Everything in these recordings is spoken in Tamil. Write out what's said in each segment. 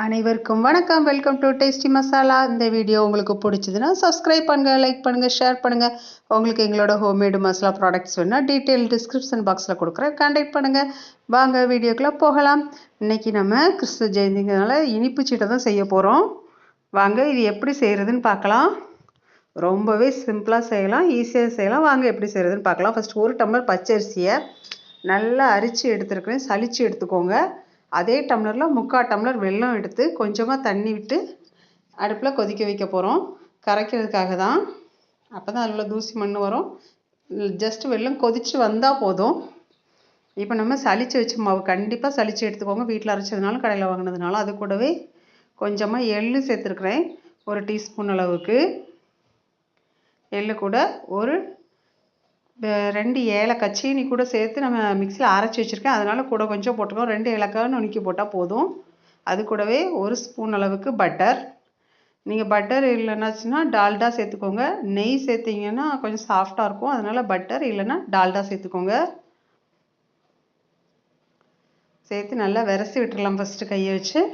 அனைவருக்கும் வணக்கம். Welcome to tasty masala. இந்த வீடியோ உங்களுக்கு பிடிச்சதுன்னா சப்ஸ்கிரைப் பண்ணுங்கள், லைக் பண்ணுங்கள், ஷேர் பண்ணுங்கள். உங்களுக்கு எங்களோட ஹோம்மேடு மசாலா ப்ராடக்ட்ஸ் வேணுன்னா டீட்டெயில் டிஸ்கிரிப்ஷன் பாக்ஸில் கொடுக்குறேன், கான்டாக்ட் பண்ணுங்கள். வாங்க வீடியோக்குள்ளே போகலாம். இன்றைக்கி நம்ம கிறிஸ்து ஜெயந்திங்கிறதுனால இனிப்பு சீட்டை தான் செய்ய போகிறோம். வாங்க இது எப்படி செய்கிறதுன்னு பார்க்கலாம். ரொம்பவே சிம்பிளாக செய்யலாம், ஈஸியாக செய்யலாம். வாங்க எப்படி செய்கிறதுன்னு பார்க்கலாம். ஃபஸ்ட் 1 டம்ளர் பச்சரிசியை நல்லா அரிச்சு எடுத்துருக்கிறேன், சலிச்சு எடுத்துக்கோங்க. அதே டம்ளரில் 3/4 டம்ளர் வெல்லம் எடுத்து கொஞ்சமாக தண்ணி விட்டு அடுப்பில் கொதிக்க வைக்க போகிறோம். கரைக்கிறதுக்காக தான். அப்போ தான் அதில் தூசி மண் வரும். ஜஸ்ட் வெல்லம் கொதித்து வந்தால் போதும். இப்போ நம்ம சலிச்சு வச்ச மாவு கண்டிப்பாக சலிச்சு எடுத்துக்கோங்க. வீட்டில் அரைச்சதுனாலும் கடையில் வாங்கினதுனாலும். அது கூடவே கொஞ்சமாக எள்ளு சேர்த்துருக்குறேன், 1 டீஸ்பூன் அளவுக்கு. எள்ளு கூட ஒரு 2 ஏலக்காய், சீனி கூட சேர்த்து நம்ம மிக்சியில் அரைச்சி வச்சுருக்கேன், அதனால் கூட கொஞ்சம் போட்டுக்கோம். 2 ஏலக்காய் நுணுக்கி போட்டால் போதும். அது கூடவே 1 ஸ்பூன் அளவுக்கு பட்டர். நீங்கள் பட்டர் இல்லைன்னாச்சுன்னா டால்டா சேர்த்துக்கோங்க. நெய் சேர்த்திங்கன்னா கொஞ்சம் சாஃப்டாக இருக்கும், அதனால் பட்டர் இல்லைன்னா டால்டா சேர்த்துக்கோங்க. சேர்த்து நல்லா விரசி விட்டுடலாம் ஃபஸ்ட்டு கையை வச்சு.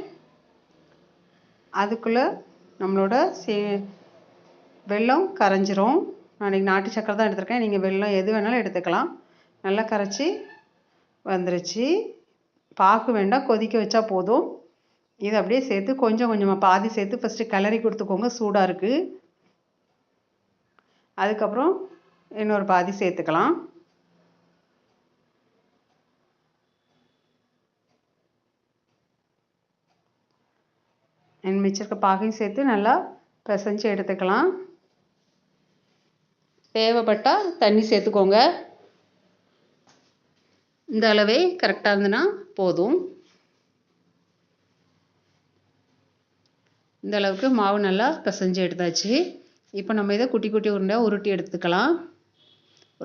அதுக்குள்ளே நம்மளோட வெல்லம் கரைஞ்சிரும். நான் இன்றைக்கி நாட்டு சக்கரை தான் எடுத்திருக்கேன், நீங்கள் வெல்லம் எது வேணாலும் எடுத்துக்கலாம். நல்லா கரைச்சி வந்துருச்சு. பாகு வேண்டாம், கொதிக்க வச்சா போதும். இதை அப்படியே சேர்த்து கொஞ்சம் கொஞ்சமாக பாதி சேர்த்து ஃபஸ்ட்டு கிளறி கொடுத்துக்கோங்க, சூடாக இருக்குது. அதுக்கப்புறம் இன்னொரு பாதி சேர்த்துக்கலாம். மிச்சருக்க பாகையும் சேர்த்து நல்லா பிசைஞ்சு எடுத்துக்கலாம். தேவைப்பட்டால் தண்ணி சேர்த்துக்கோங்க. இந்த அளவே கரெக்டாக இருந்ததுன்னா போதும். இந்த அளவுக்கு மாவு நல்லா பிசைஞ்சு எடுத்தாச்சு. இப்போ நம்ம இதை குட்டி குட்டி உருண்டையாக உருட்டி எடுத்துக்கலாம்.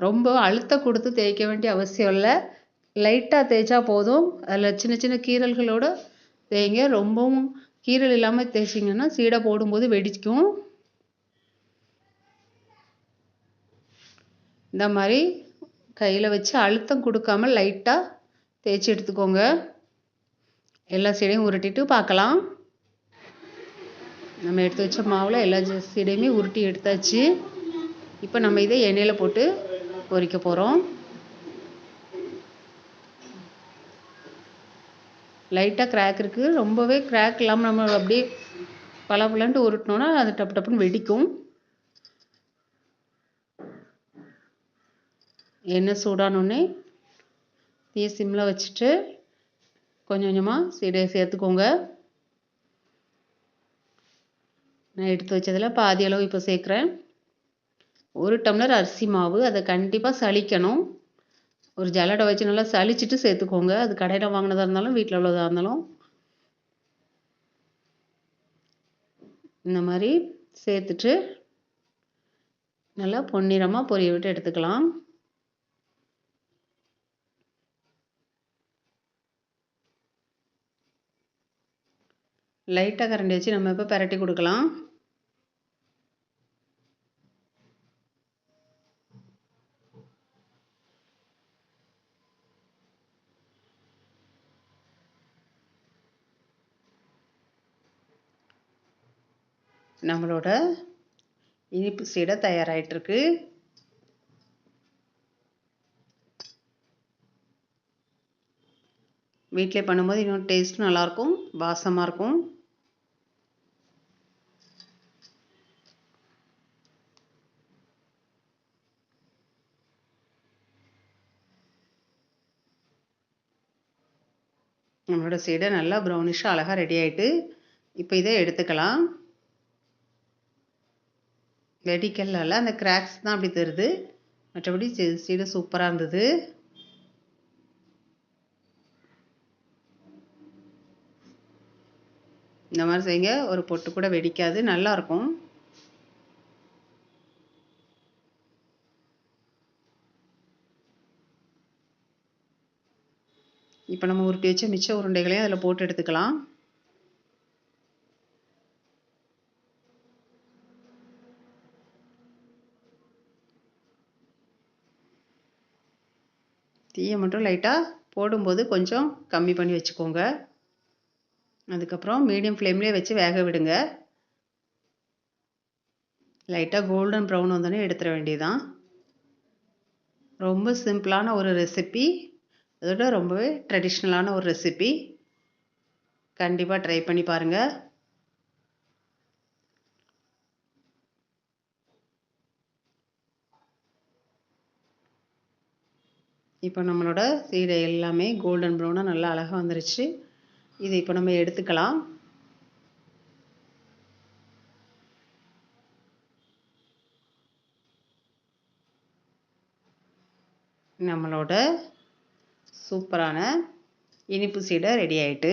ரொம்ப அழுத்தம் கொடுத்து தேய்க்க வேண்டிய அவசியம் இல்லை, லைட்டாக தேய்ச்சா போதும். அதில் சின்ன சின்ன கீறல்களோடு தேய்ங்க. ரொம்பவும் கீறல் இல்லாமல் தேய்ச்சிங்கன்னா சீடை போடும்போது வெடிக்கும். இந்த மாதிரி கையில் வச்சு அழுத்தம் கொடுக்காமல் லைட்டாக தேய்ச்சி எடுத்துக்கோங்க. எல்லா சீடையும் உருட்டிட்டு பார்க்கலாம். நம்ம எடுத்து வச்ச மாவில் எல்லா சீடையுமே உருட்டி எடுத்தாச்சு. இப்போ நம்ம இதை எண்ணெயில் போட்டு பொரிக்க போகிறோம். லைட்டாக கிராக் இருக்குது, ரொம்பவே கிராக் இல்லாமல் நம்ம அப்படியே பலபலன்ட்டு உருட்டினோன்னா அது டப்பு டப்புன்னு வெடிக்கும். எண்ணெய் சூடானோடனே தீயை சிம்மில் வச்சுட்டு கொஞ்சம் கொஞ்சமாக சீடையை சேர்த்துக்கோங்க. நான் எடுத்து வச்சதில் பாதி அளவு இப்போ சேர்க்குறேன். 1 டம்ளர் அரிசி மாவு, அதை கண்டிப்பாக சலிக்கணும். ஒரு ஜல்லடை வச்சு நல்லா சலிச்சுட்டு சேர்த்துக்கோங்க. அது கடையில் வாங்கினதாக இருந்தாலும் வீட்டில் உள்ளதாக இருந்தாலும். இந்த மாதிரி சேர்த்துட்டு நல்லா பொன்னிறமாக பொரிய விட்டு எடுத்துக்கலாம். லைட்டாக கரண்டி வச்சு நம்ம இப்போ பரட்டி கொடுக்கலாம். நம்மளோட இனிப்பு சீடை தயாராகிட்டுருக்கு. வீட்டிலே பண்ணும்போது இன்னும் டேஸ்ட்டும் நல்லாயிருக்கும், வாசமாக இருக்கும். நம்மளோட சீடை நல்லா ப்ரௌனிஷாக அழகாக ரெடி ஆகிட்டு இப்போ இதை எடுத்துக்கலாம். வெடிக்கல்ல அந்த கிராக்ஸ் தான் அப்படி தருது, மற்றபடி சீடை சூப்பராக இருந்தது. இந்த மாதிரி செய்யுங்க, ஒரு பொட்டு கூட வெடிக்காது, நல்லாயிருக்கும். இப்போ நம்ம உருட்டி வச்ச மிச்ச உருண்டைகளையும் அதில் போட்டு எடுத்துக்கலாம். தீயை மட்டும் லைட்டாக போடும்போது கொஞ்சம் கம்மி பண்ணி வச்சுக்கோங்க. அதுக்கப்புறம் மீடியம் ஃப்ளேம்லேயே வச்சு வேக விடுங்க. லைட்டாக கோல்டன் ப்ரௌன் வந்தோடனே எடுத்துட வேண்டியதுதான். ரொம்ப சிம்பிளான ஒரு ரெசிபி, அதோட ரொம்பவே ட்ரெடிஷ்னலான ஒரு ரெசிபி. கண்டிப்பாக ட்ரை பண்ணி பாருங்கள். இப்போ நம்மளோட சீடை எல்லாமே கோல்டன் ப்ரௌனாக நல்லா அழகாக வந்துருச்சு. இது இப்போ நம்ம எடுத்துக்கலாம். நம்மளோட சூப்பரான இனிப்பு சீடை ரெடி ஆயிட்டு.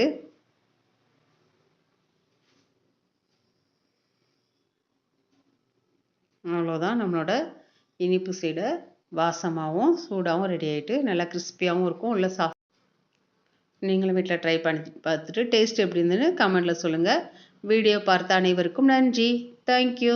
அவ்வளோதான், நம்மளோட இனிப்பு சீடை வாசமாகவும் சூடாகவும் ரெடி ஆகிட்டு நல்லா கிறிஸ்பியாகவும் இருக்கும். உள்ள சாஃப்ட். நீங்களும் வீட்டில் ட்ரை பண்ணி பார்த்துட்டு டேஸ்ட் எப்படி இருந்ததுன்னு கமெண்டில் சொல்லுங்கள். வீடியோ பார்த்த அனைவருக்கும் நன்றி. தேங்க்யூ.